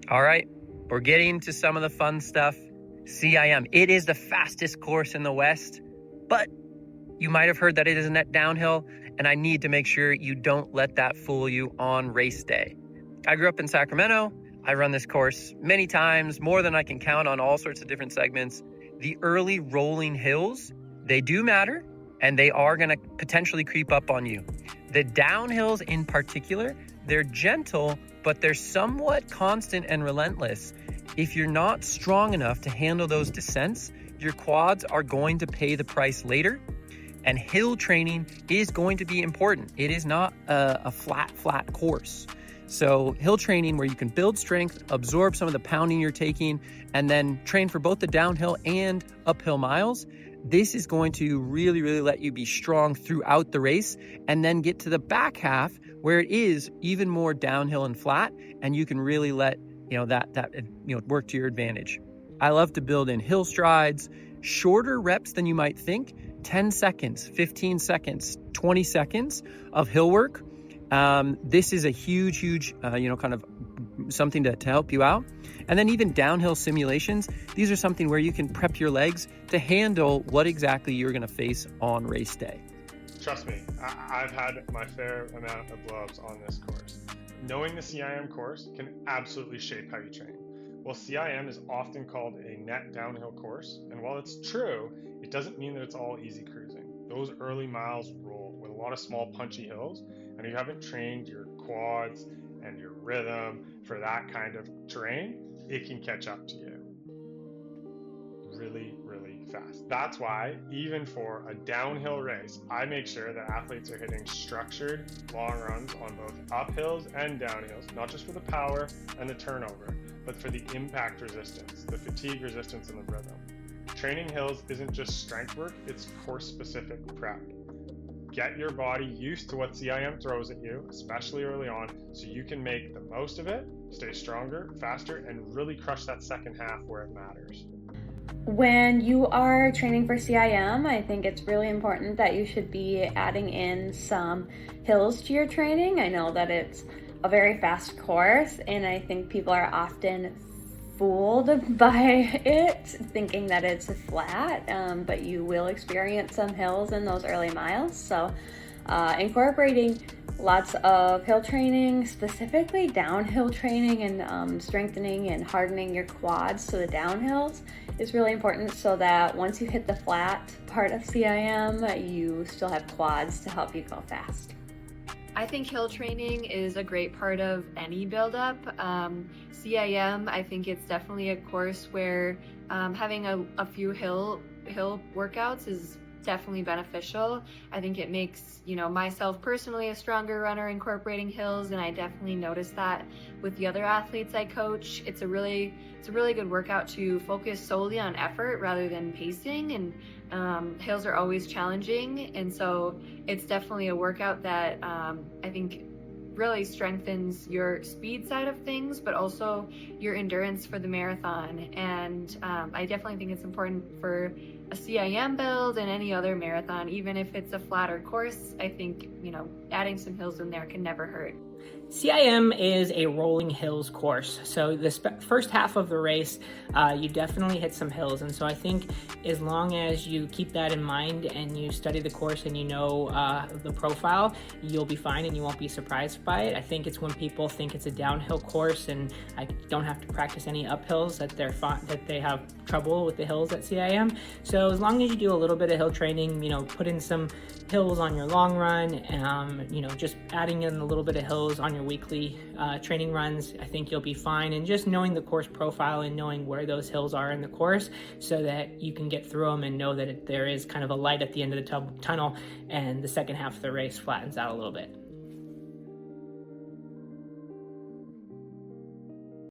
All right, we're getting to some of the fun stuff. CIM, it is the fastest course in the West, but you might have heard that it is net downhill, and I need to make sure you don't let that fool you on race day. I grew up in Sacramento. I run this course many times, more than I can count, on all sorts of different segments. The early rolling hills, they do matter, and they are going to potentially creep up on you. The downhills in particular, they're gentle, but they're somewhat constant and relentless. If you're not strong enough to handle those descents, your quads are going to pay the price later. And hill training is going to be important. It is not a flat course. So hill training, where you can build strength, absorb some of the pounding you're taking, and then train for both the downhill and uphill miles, this is going to really, really let you be strong throughout the race, and then get to the back half where it is even more downhill and flat, and you can really let that work to your advantage. I love to build in hill strides, shorter reps than you might think, 10 seconds, 15 seconds, 20 seconds of hill work. This is a huge, kind of something to help you out. And then even downhill simulations, these are something where you can prep your legs to handle what exactly you're going to face on race day. Trust me, I've had my fair amount of blow-ups on this course. Knowing the CIM course can absolutely shape how you train. While CIM is often called a net downhill course, and while it's true, it doesn't mean that it's all easy cruising. Those early miles roll with a lot of small punchy hills, and if you haven't trained your quads and your rhythm for that kind of terrain, it can catch up to you really, really fast. That's why, even for a downhill race, I make sure that athletes are hitting structured long runs on both uphills and downhills, not just for the power and the turnover, but for the impact resistance, the fatigue resistance, and the rhythm. Training hills isn't just strength work, it's course-specific prep. Get your body used to what CIM throws at you, especially early on, so you can make the most of it, stay stronger, faster, and really crush that second half where it matters. When you are training for CIM, I think it's really important that you should be adding in some hills to your training. I know that it's a very fast course, and I think people are often fooled by it, thinking that it's flat, but you will experience some hills in those early miles. So incorporating lots of hill training, specifically downhill training, and strengthening and hardening your quads to the downhills is really important, so that once you hit the flat part of CIM, you still have quads to help you go fast. I think hill training is a great part of any build-up. CIM, I think it's definitely a course where having a few hill workouts is definitely beneficial. I think it makes, myself personally a stronger runner incorporating hills, and I definitely notice that with the other athletes I coach. It's a really good workout to focus solely on effort rather than pacing, and hills are always challenging, and so it's definitely a workout that I think really strengthens your speed side of things, but also your endurance for the marathon. And I definitely think it's important for a CIM build and any other marathon, even if it's a flatter course. I think, adding some hills in there can never hurt. CIM is a rolling hills course. So the first half of the race, you definitely hit some hills. And so I think as long as you keep that in mind and you study the course and you know the profile, you'll be fine and you won't be surprised by it. I think it's when people think it's a downhill course and I don't have to practice any uphills that they have trouble with the hills at CIM. So as long as you do a little bit of hill training, put in some hills on your long run, just adding in a little bit of hills on your weekly training runs, I think you'll be fine. And just knowing the course profile and knowing where those hills are in the course so that you can get through them and know that there is kind of a light at the end of the tunnel and the second half of the race flattens out a little bit.